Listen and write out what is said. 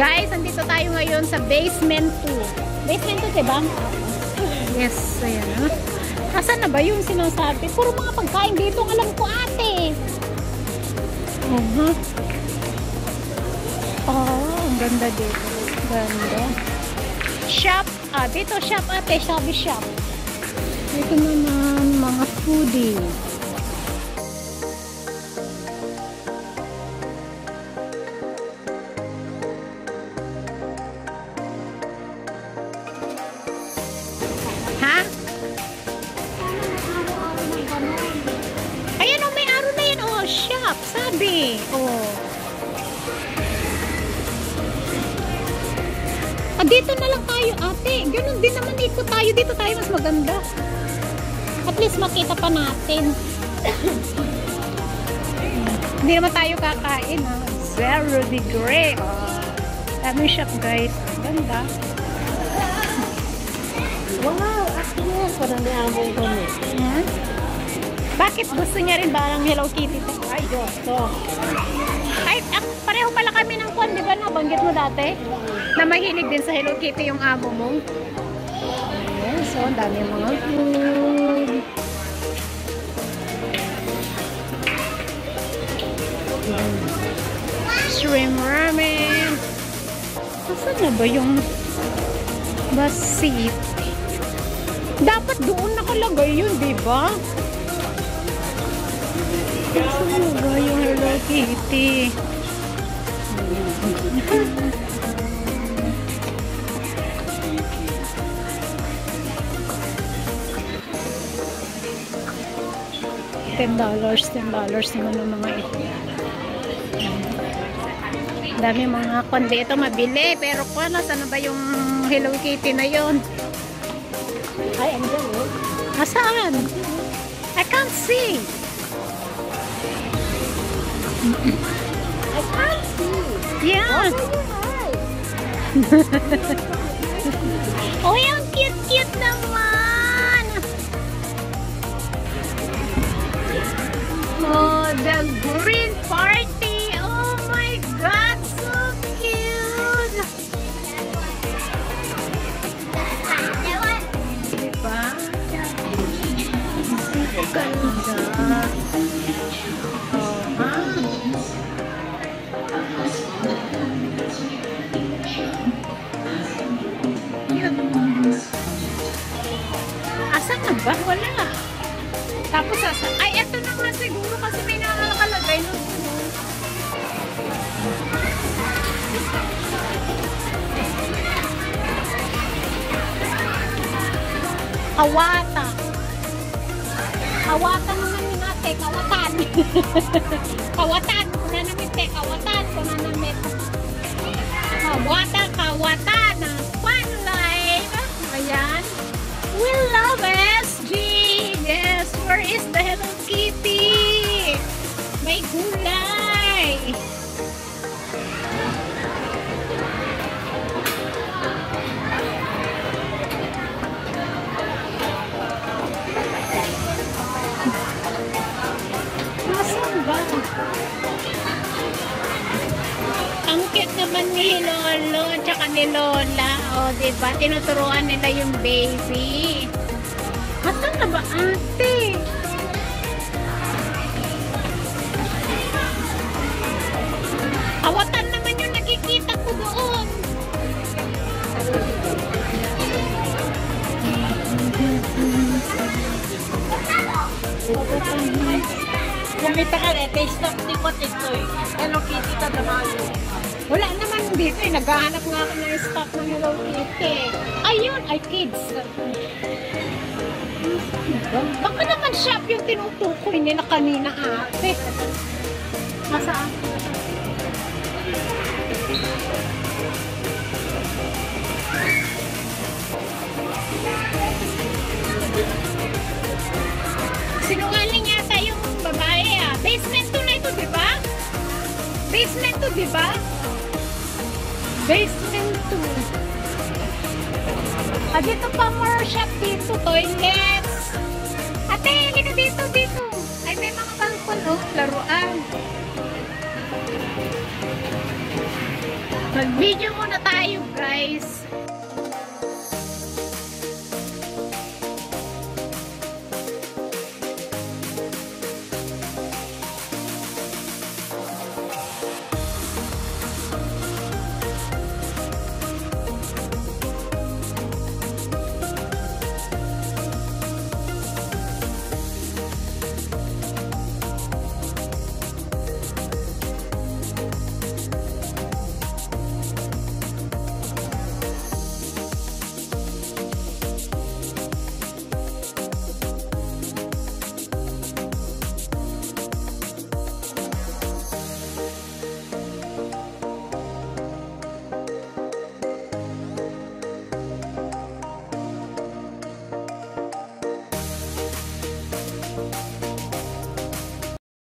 Guys, andito tayo ngayon sa basement 2. Basement 2, diba? Yes, ayan. Asan na ba yung sinasabi? Puro mga pagkain dito, alam ko ate. Ang ganda dito. Ganda. Shop. Dito shop ate. Sabi shop. Dito naman mga foodie. Ayan o, may araw na yan. Oh, shop. Sabi. Oh. Dito na lang tayo, ate. Ganun din naman. Ikot tayo. Dito tayo mas maganda. At least makita pa natin. Hindi naman tayo kakain, ha. Zero degree. Oh. Dami shop, guys. Ganda. Wow, ate yan. Parang may among kami. Bakit gusto niya rin parang Hello Kitty? Ay, gusto. Ay, pareho pala kami ng kwan, di ba? Nabanggit mo dati? Na mahilig din sa Hello Kitty yung amo mo. Ayan, so, ang dami mga food. Shrimp ramen. Saan na ba yung basit? Dapat doon nakalagay yun, di ba? Saan ba yung Hello Kitty? $10 naman ng mga ito. Dami mga kundi ito mabili, pero kung saan ba yung Hello Kitty na yon? Ay, andyan eh. Nasaan? I can't see. I can't see. Yeah. Oh, yung cute-cute naman. Oh, the green party. Oh my God, so cute. Diba? Ganda. Asan na ba? Wala. Tapos ay, eto na nga siguro kasi may nakakalagay nun. Kawata. Kawata naman ni nate. Kawatan. Kawatan. Kuna namin te. Kawatan. Kuna namin. Kawata. Kawatan. Fun life. Ayan. We love SG. Yes. Where is the Hello Kitty? May gulay. Nasaan ba? Ang cute naman ni Lolo tsaka ni Lola. O, diba? Tinuturuan nila yung baby. Asan na ba, ate? Awatan naman yung nakikita ko doon. Kumita ka rin. Taste of tikot ito eh. Hello Kitty ka naman. Wala naman dito eh. Naghahanap nga ako ng stock ng Hello Kitty. Ayun, ay kids. Baka naman shop yung tinutukoy nila kanina, ate. Masaan? Sinungaling yata yung babae ah. Basement 2 na ito, diba? Basement 2, diba? Basement 2. Dito pa more shop dito. Toilets. Ate, halika dito, dito. Ay, may mga bangko, no? Laruan. Mag-video muna tayo, guys.